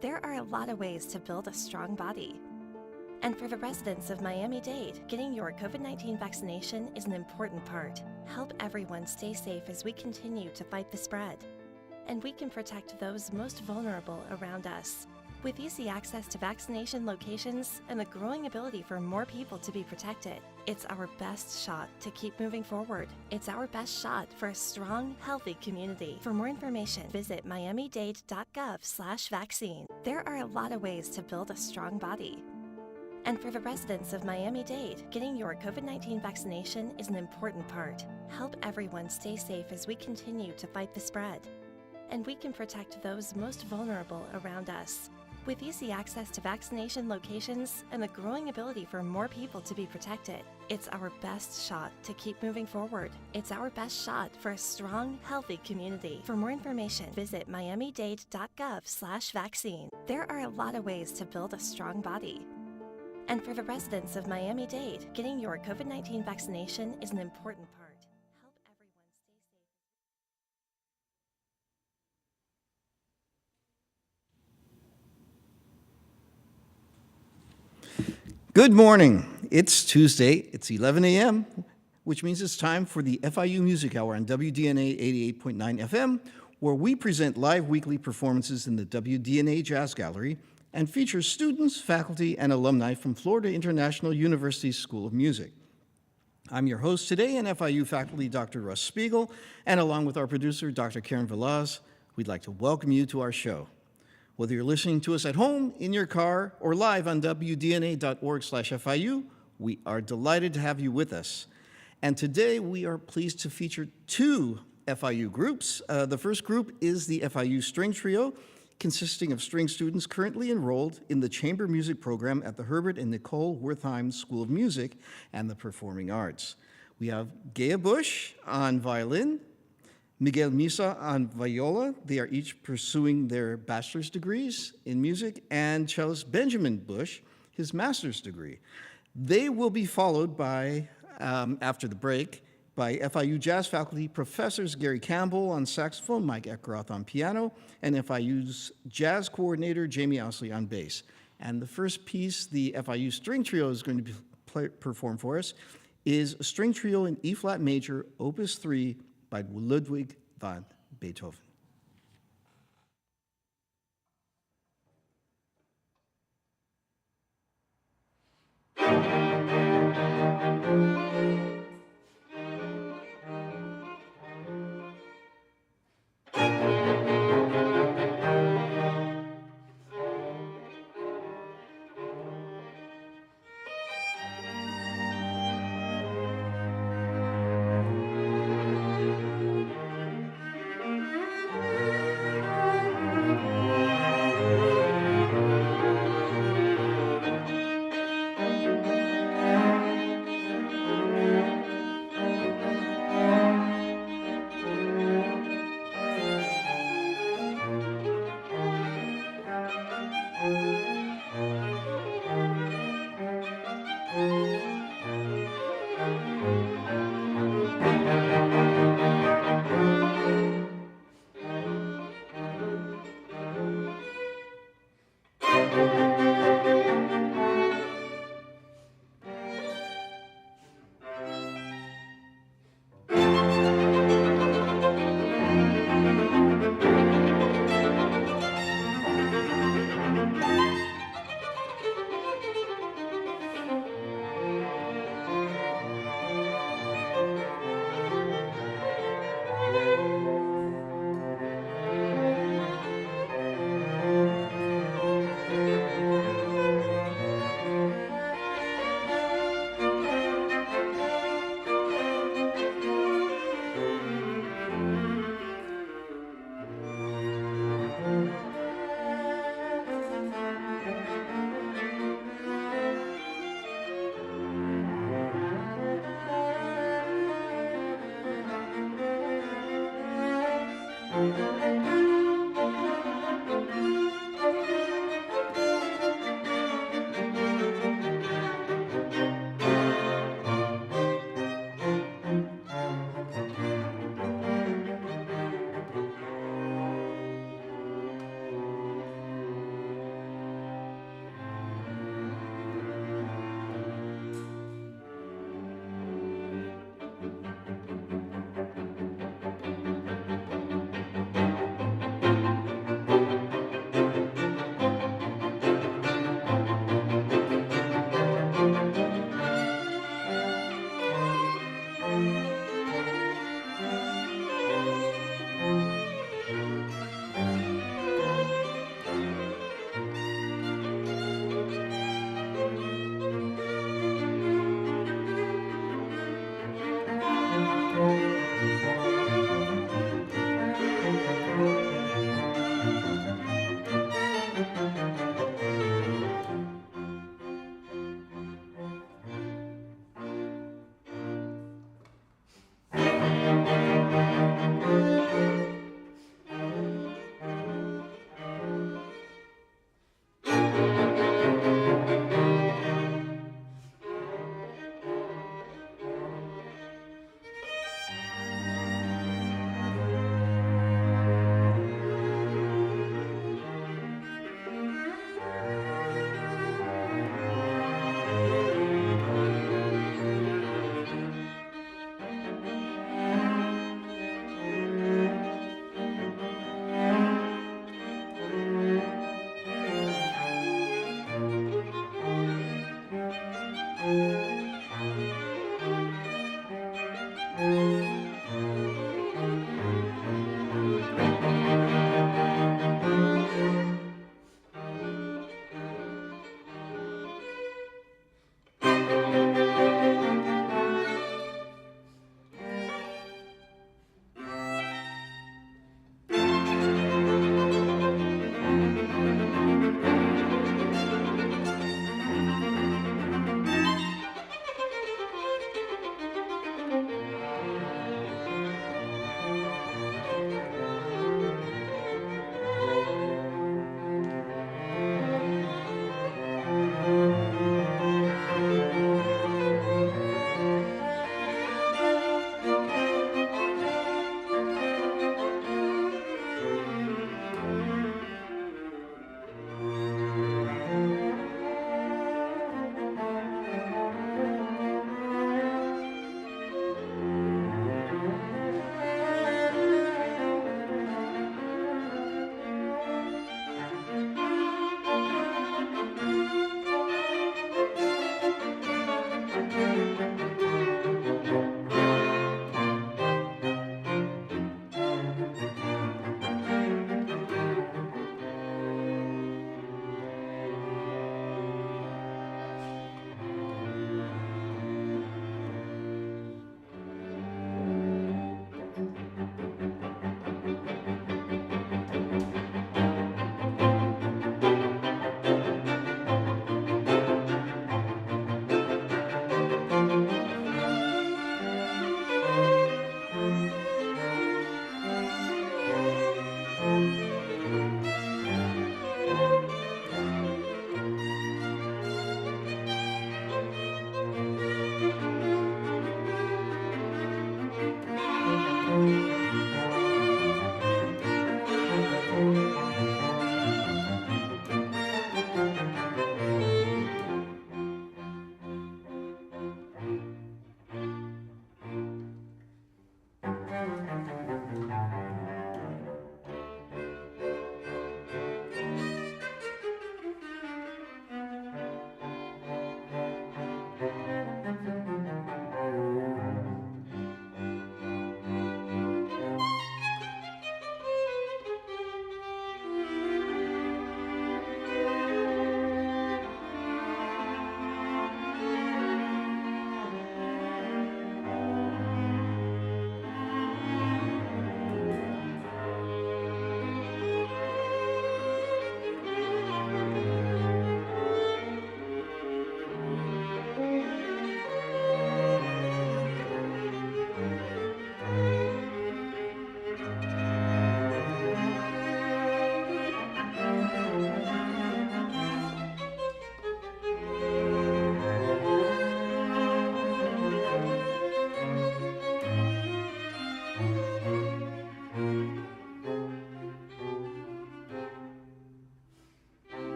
There are a lot of ways to build a strong body. And for the residents of Miami-Dade, getting your COVID-19 vaccination is an important part. Help everyone stay safe as we continue to fight the spread. And we can protect those most vulnerable around us. With easy access to vaccination locations and the growing ability for more people to be protected, it's our best shot to keep moving forward. It's our best shot for a strong, healthy community. For more information, visit miamidade.gov/vaccine. There are a lot of ways to build a strong body. And for the residents of Miami-Dade, getting your COVID-19 vaccination is an important part. Help everyone stay safe as we continue to fight the spread. And we can protect those most vulnerable around us. With easy access to vaccination locations and the growing ability for more people to be protected, it's our best shot to keep moving forward. It's our best shot for a strong, healthy community. For more information, visit miamidade.gov/vaccine. There are a lot of ways to build a strong body. And for the residents of Miami-Dade, getting your COVID-19 vaccination is an important part. Help everyone stay safe. Good morning. It's Tuesday. It's 11 a.m., which means it's time for the FIU Music Hour on WDNA 88.9 FM, where we present live weekly performances in the WDNA Jazz Gallery and feature students, faculty, and alumni from Florida International University's School of Music. I'm your host today and FIU faculty, Dr. Russ Spiegel, and along with our producer, Dr. Karen Velaz, we'd like to welcome you to our show. Whether you're listening to us at home, in your car, or live on wdna.org/FIU, we are delighted to have you with us. And today we are pleased to feature two FIU groups. The first group is the FIU String Trio, consisting of string students currently enrolled in the chamber music program at the Herbert and Nicole Wertheim School of Music and the Performing Arts. We have Gaia Bush on violin, Miguel Misa on viola. They are each pursuing their bachelor's degrees in music, and cellist Benjamin Bush, his master's degree. They will be followed by, after the break, by FIU jazz faculty professors Gary Campbell on saxophone, Mike Eckroth on piano, and FIU's jazz coordinator Jamie Ousley on bass. And the first piece the FIU String Trio is going to perform for us is a string trio in E-flat major, Opus 3 by Ludwig van Beethoven.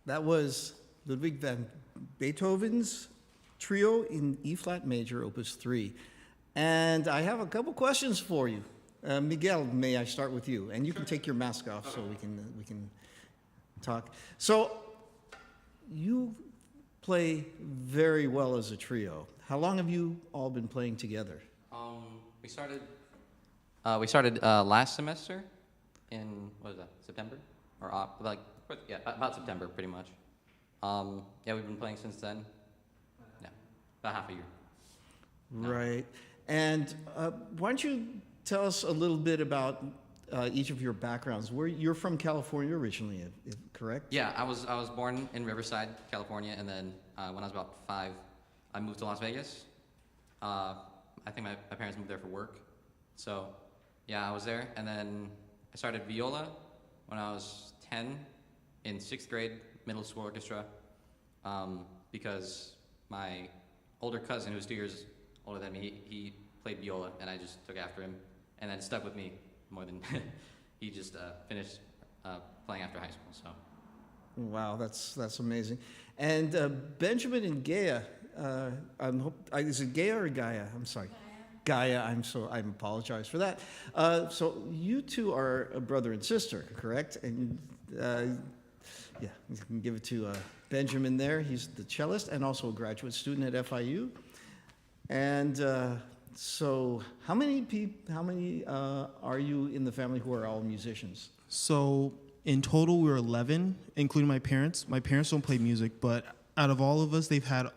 That was Ludwig van Beethoven's Trio in E-flat major, Opus 3. And I have a couple questions for you. Miguel, may I start with you? And you can take your mask off so we can talk. So you play very well as a trio. How long have you all been playing together? We started last semester in, what was that, September? About September, pretty much. We've been playing since then. Yeah, about half a year. Right. And why don't you tell us a little bit about each of your backgrounds? You're from California originally, correct? Yeah, I was born in Riverside, California, and then when I was about 5, I moved to Las Vegas. I think my parents moved there for work. So, yeah, I was there, and then I started viola when I was 10 in 6th grade, middle school orchestra, because my older cousin, who was 2 years older than me, he played viola, and I just took after him, and then it stuck with me more than he just finished playing after high school. So, wow, that's amazing. And Benjamin and Gaia, is it Gaia or Gaia? I'm sorry. Gaia, I apologize for that. So you two are a brother and sister, correct? And yeah, you can give it to Benjamin there. He's the cellist and also a graduate student at FIU. And so how many are you in the family who are all musicians? So in total, we were 11, including my parents. My parents don't play music, but out of all of us, they've had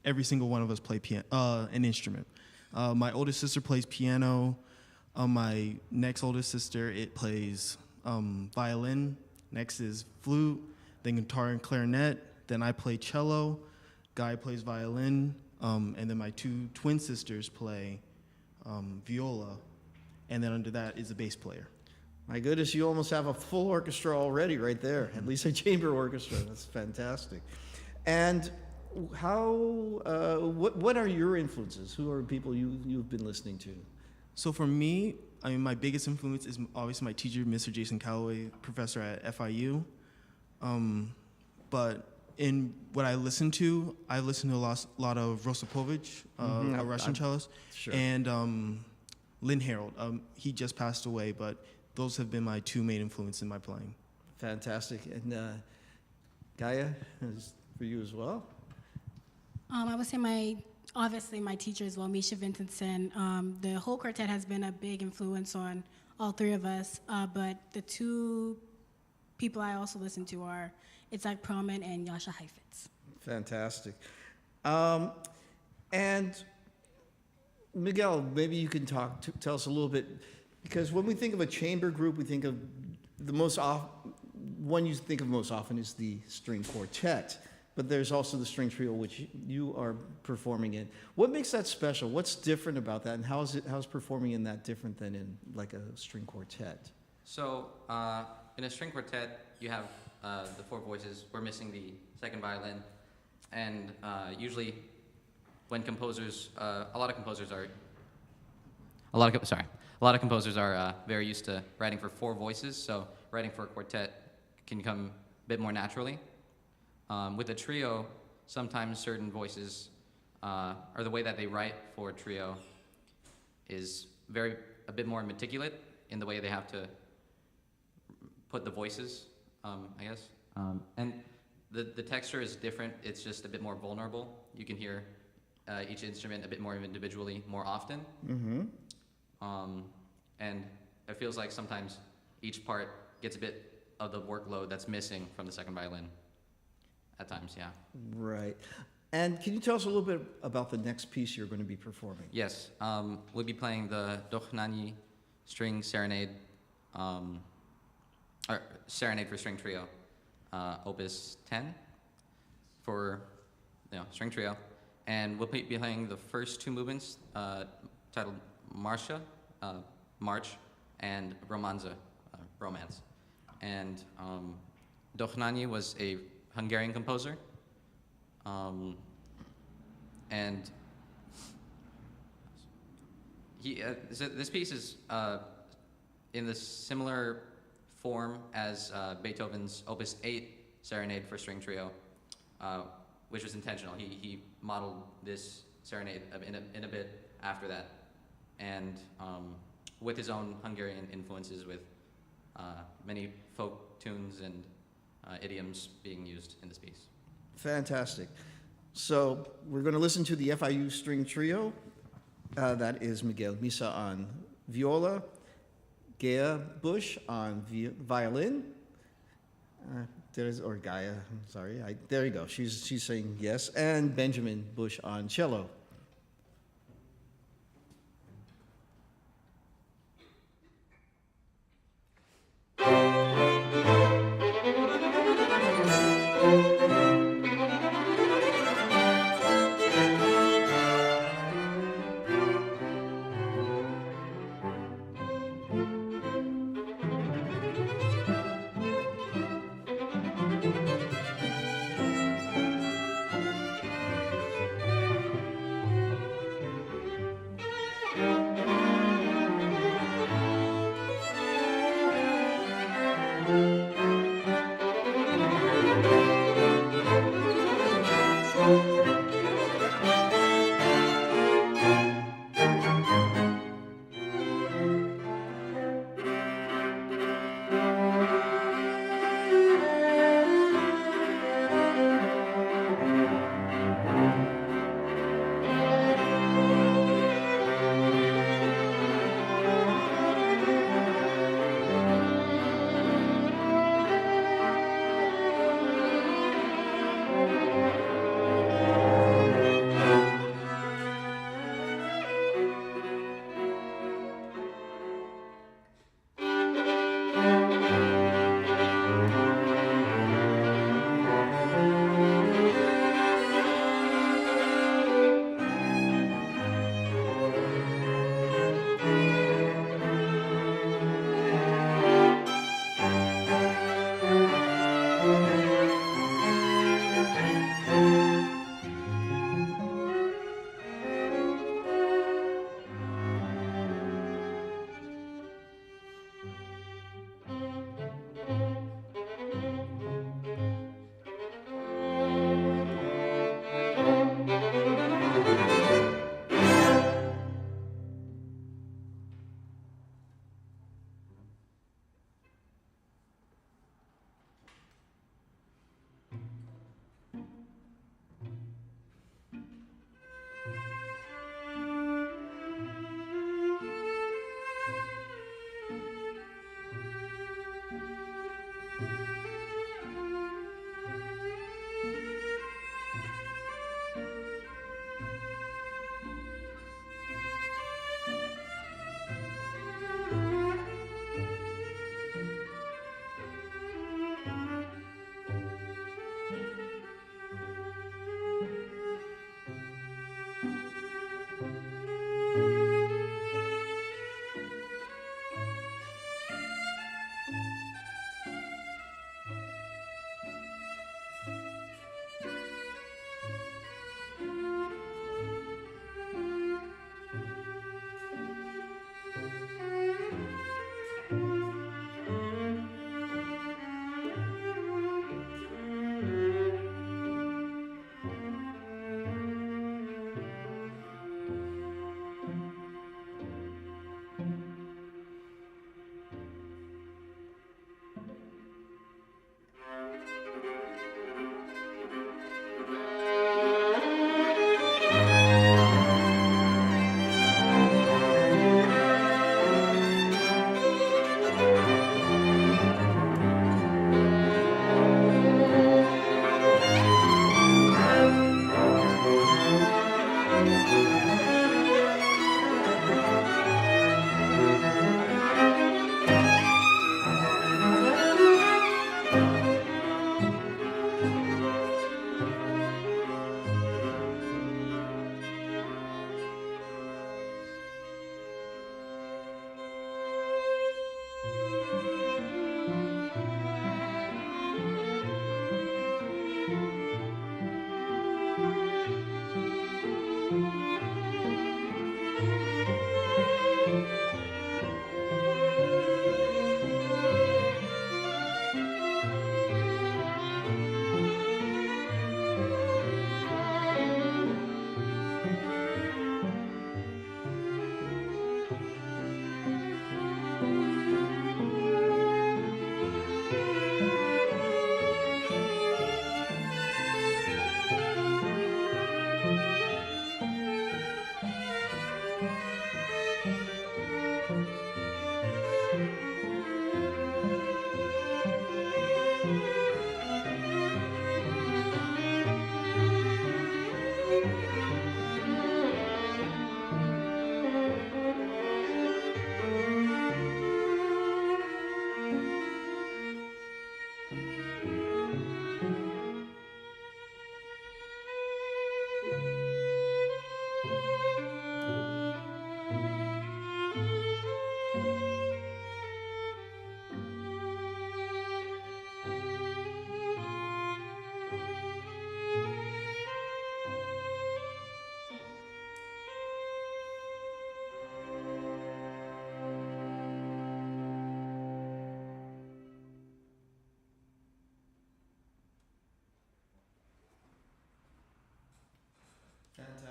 every single one of us play an instrument. My oldest sister plays piano. My next oldest sister, it plays violin. Next is flute, then guitar and clarinet. Then I play cello. Guy plays violin. And then my 2 twin sisters play viola. And then under that is a bass player. My goodness, you almost have a full orchestra already right there, at least a chamber orchestra. That's fantastic. And what are your influences? Who are people you've been listening to? So for me, my biggest influence is obviously my teacher, Mr. Jason Calloway, professor at FIU. But in what I listen to a lot of Rostropovich, a Russian cellist, sure. And Lynn Harold. He just passed away, but those have been my 2 main influences in my playing. Fantastic. And Gaia, is for you as well? I would say obviously my teacher as well, Misha Vintonson. The whole quartet has been a big influence on all 3 of us, but the 2 people I also listen to are Itzhak Perlman and Yasha Heifetz. Fantastic. And Miguel, maybe you can tell us a little bit, because when we think of a chamber group, we think of one you think of most often is the string quartet. But there's also the string trio, which you are performing in. What makes that special? What's different about that, and how's performing in that different than in like a string quartet? So in a string quartet, you have the 4 voices. We're missing the second violin, and usually, when composers, a lot of composers are very used to writing for 4 voices. So writing for a quartet can come a bit more naturally. With a trio, sometimes certain voices, or the way that they write for a trio, is a bit more meticulous in the way they have to put the voices, I guess. And the texture is different. It's just a bit more vulnerable. You can hear each instrument a bit more individually more often. Mm-hmm. And it feels like sometimes each part gets a bit of the workload that's missing from the second violin. At times, yeah. Right. And can you tell us a little bit about the next piece you're going to be performing? Yes. We'll be playing the Dochnani String Serenade, or Serenade for String Trio, Opus 10 for string trio. And we'll be playing the first 2 movements titled Marcia, March, and Romanza, Romance. And Dochnani was a Hungarian composer, and this piece is in the similar form as Beethoven's Opus 8 serenade for string trio, which was intentional. He modeled this serenade in a bit after that, and with his own Hungarian influences, with many folk tunes and idioms being used in this piece. Fantastic. So we're going to listen to the FIU String Trio. That is Miguel Misa on viola, Gaia Bush on violin. Or Gaia, I'm sorry. There you go. She's saying yes. And Benjamin Bush on cello.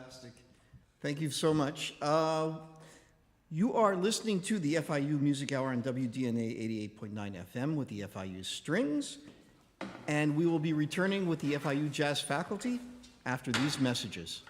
Fantastic. Thank you so much. You are listening to the FIU Music Hour on WDNA 88.9 FM with the FIU Strings, and we will be returning with the FIU Jazz faculty after these messages.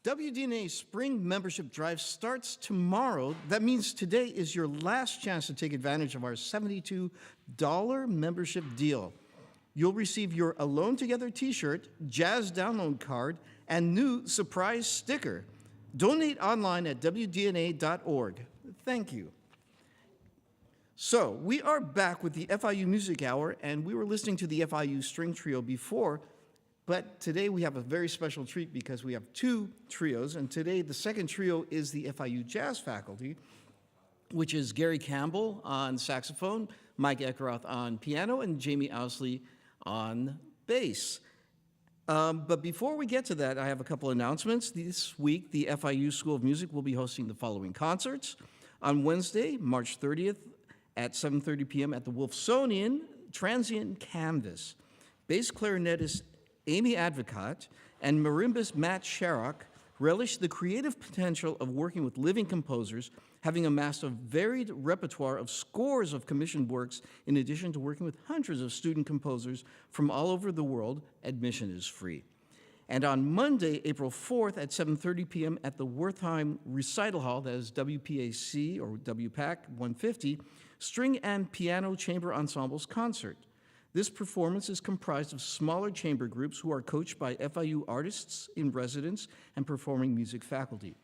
WDNA Spring Membership Drive starts tomorrow. That means today is your last chance to take advantage of our $72 membership deal. You'll receive your Alone Together t-shirt, jazz download card, and new surprise sticker. Donate online at WDNA.org. Thank you. So, we are back with the FIU Music Hour, and we were listening to the FIU String Trio before, but today we have a very special treat because we have two trios, and today the second trio is the FIU Jazz faculty, which is Gary Campbell on saxophone, Mike Eckeroth on piano, and Jamie Ousley on bass. But before we get to that, I have a couple announcements. This week, the FIU School of Music will be hosting the following concerts. On Wednesday, March 30th at 7:30 p.m. at the Wolfsonian, Transient Canvas. Bass clarinetist Amy Advocat and marimbist Matt Sharrock relish the creative potential of working with living composers, having amassed a varied repertoire of scores of commissioned works, in addition to working with hundreds of student composers from all over the world. Admission is free. And on Monday, April 4th at 7:30 p.m. at the Wertheim Recital Hall, that is WPAC or WPAC 150, String and Piano Chamber Ensembles Concert. This performance is comprised of smaller chamber groups who are coached by FIU artists in residence and performing music faculty.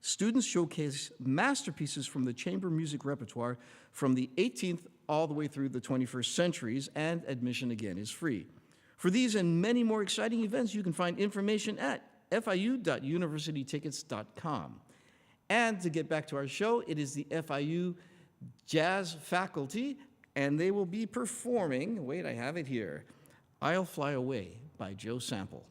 Students showcase masterpieces from the chamber music repertoire from the 18th all the way through the 21st centuries, and admission again is free. For these and many more exciting events, you can find information at fiu.universitytickets.com. And to get back to our show, it is the FIU Jazz faculty, and they will be performing, wait, I have it here, I'll Fly Away by Joe Sample.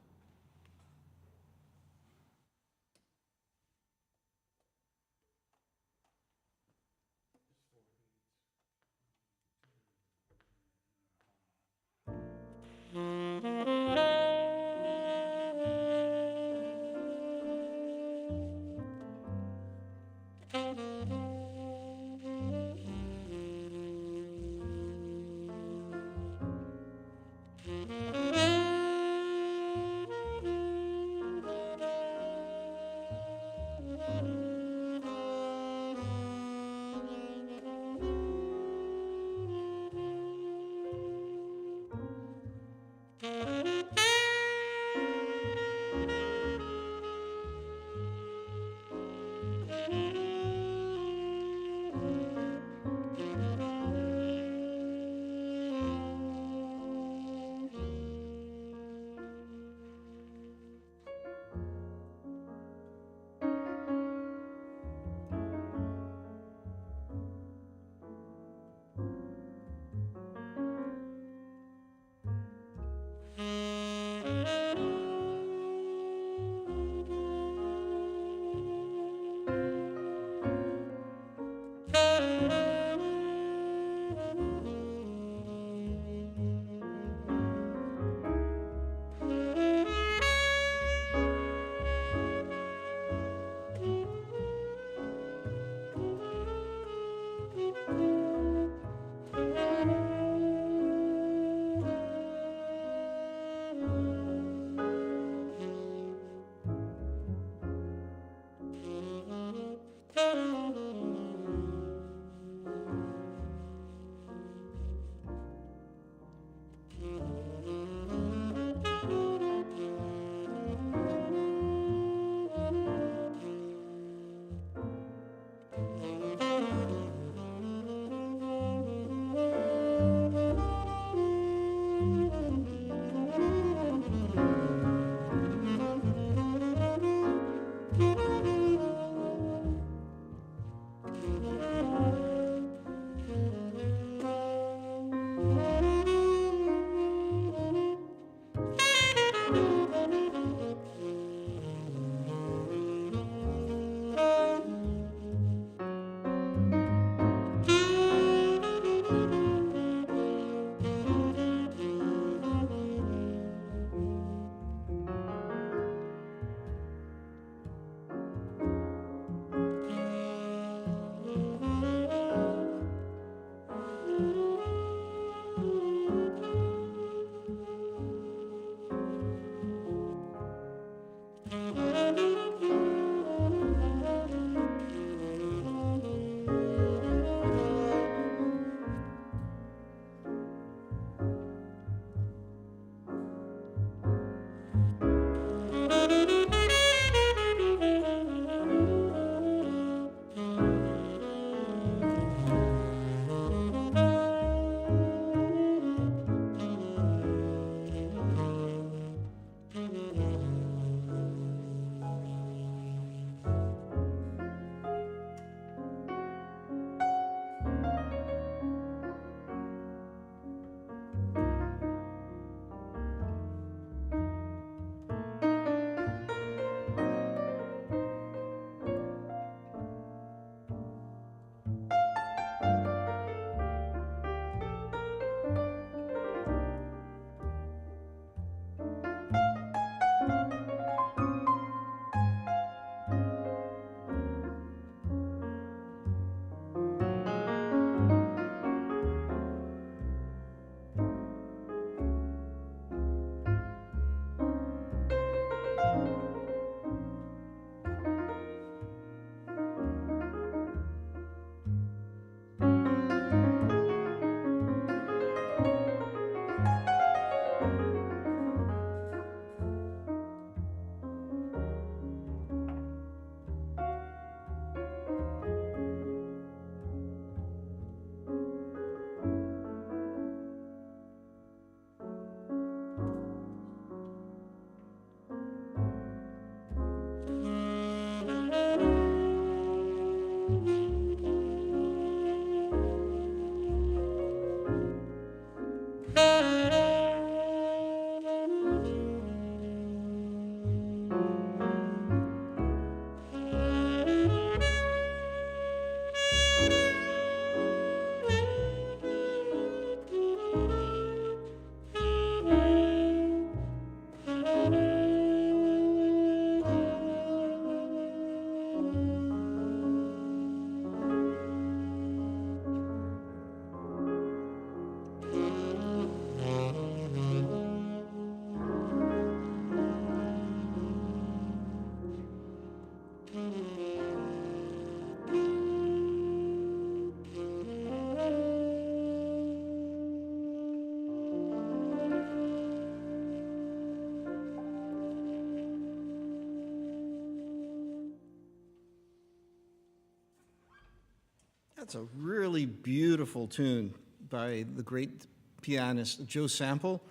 That's a really beautiful tune by the great pianist Joe Sample.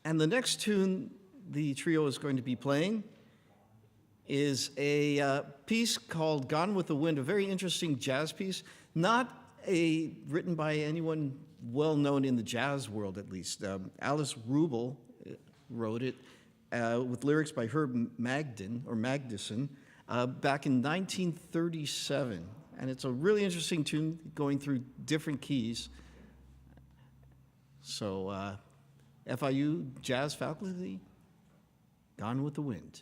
And the next tune the trio is going to be playing is a piece called Gone with the Wind, a very interesting jazz piece, not written by anyone well known in the jazz world, at least. Alice Rubel wrote it with lyrics by Herb Magdison back in 1937. And it's a really interesting tune going through different keys. So FIU Jazz Faculty, Gone with the Wind.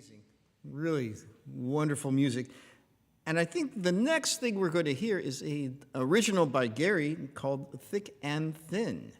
Amazing. Really wonderful music. And I think the next thing we're going to hear is a original by Gary called Thick and Thin.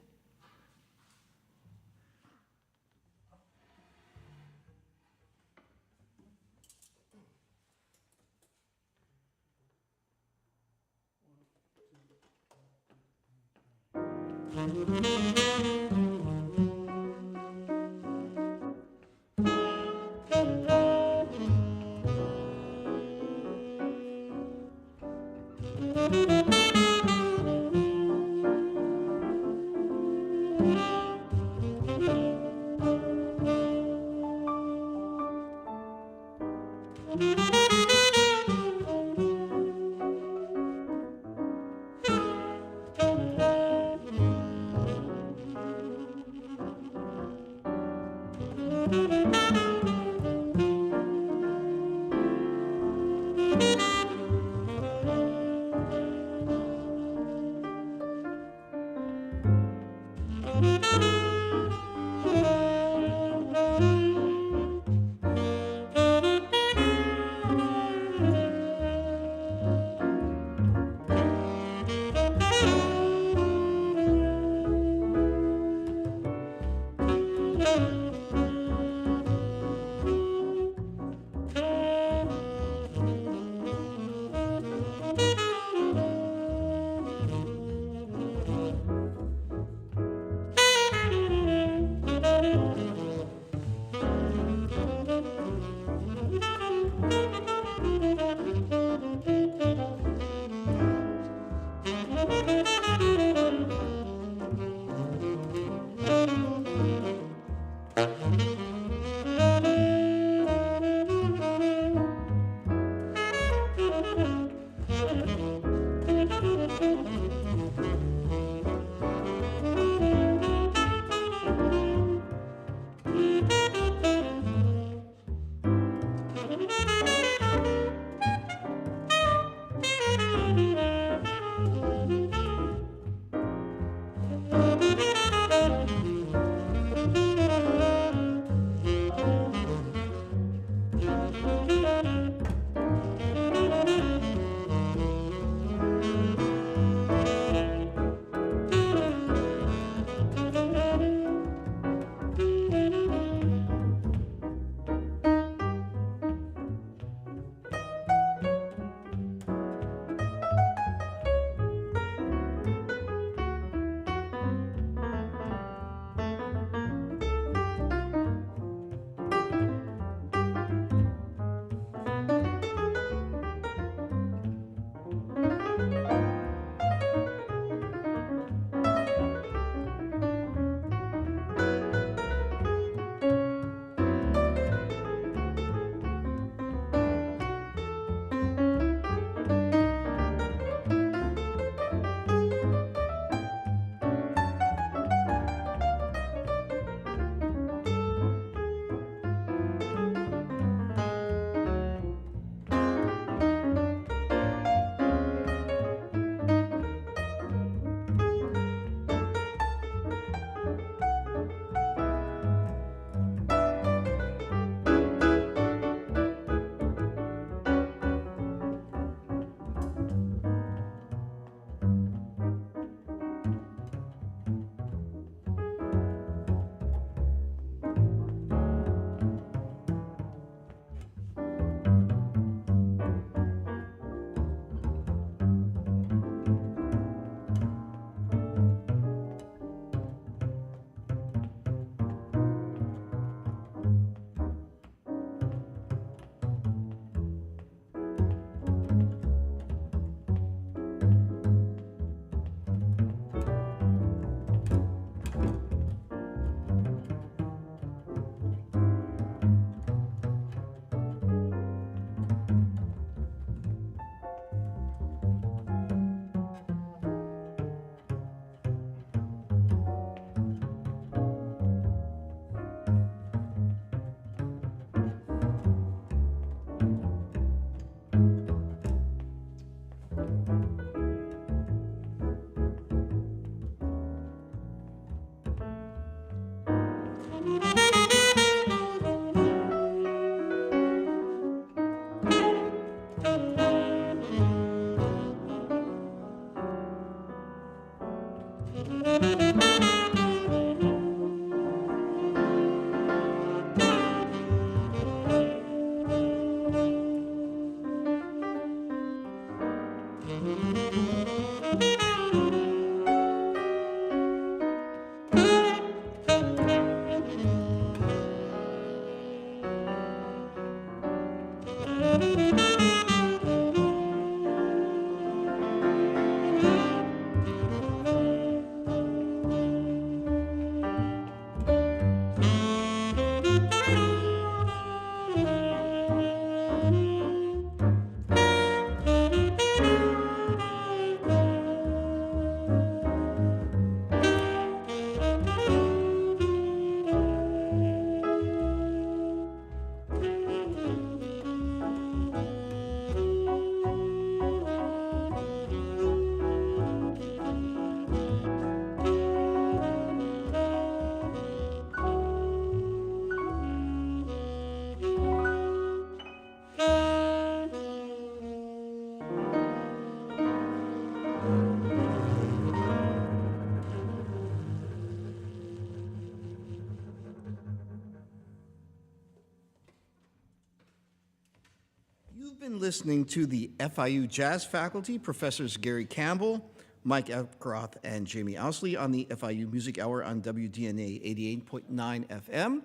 You've been listening to the FIU Jazz faculty, Professors Gary Campbell, Mike Epcroft, and Jamie Ousley on the FIU Music Hour on WDNA 88.9 FM.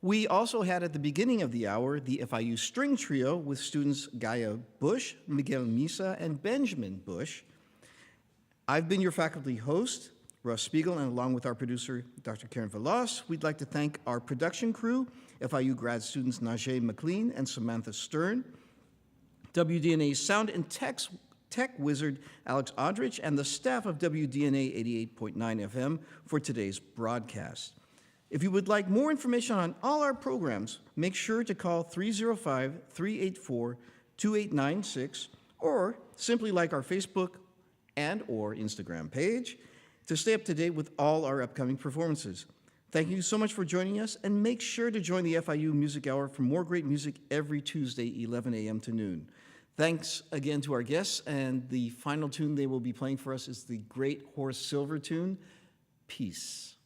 We also had at the beginning of the hour the FIU String Trio with students Gaia Bush, Miguel Misa, and Benjamin Bush. I've been your faculty host, Russ Spiegel, and along with our producer, Dr. Karen Velas, we'd like to thank our production crew, FIU grad students Najee McLean and Samantha Stern, WDNA sound and tech wizard Alex Aldrich, and the staff of WDNA 88.9 FM for today's broadcast. If you would like more information on all our programs, make sure to call 305-384-2896 or simply like our Facebook and or Instagram page to stay up to date with all our upcoming performances. Thank you so much for joining us, and make sure to join the FIU Music Hour for more great music every Tuesday, 11 a.m. to noon. Thanks again to our guests, and the final tune they will be playing for us is the great Horace Silver tune, Peace.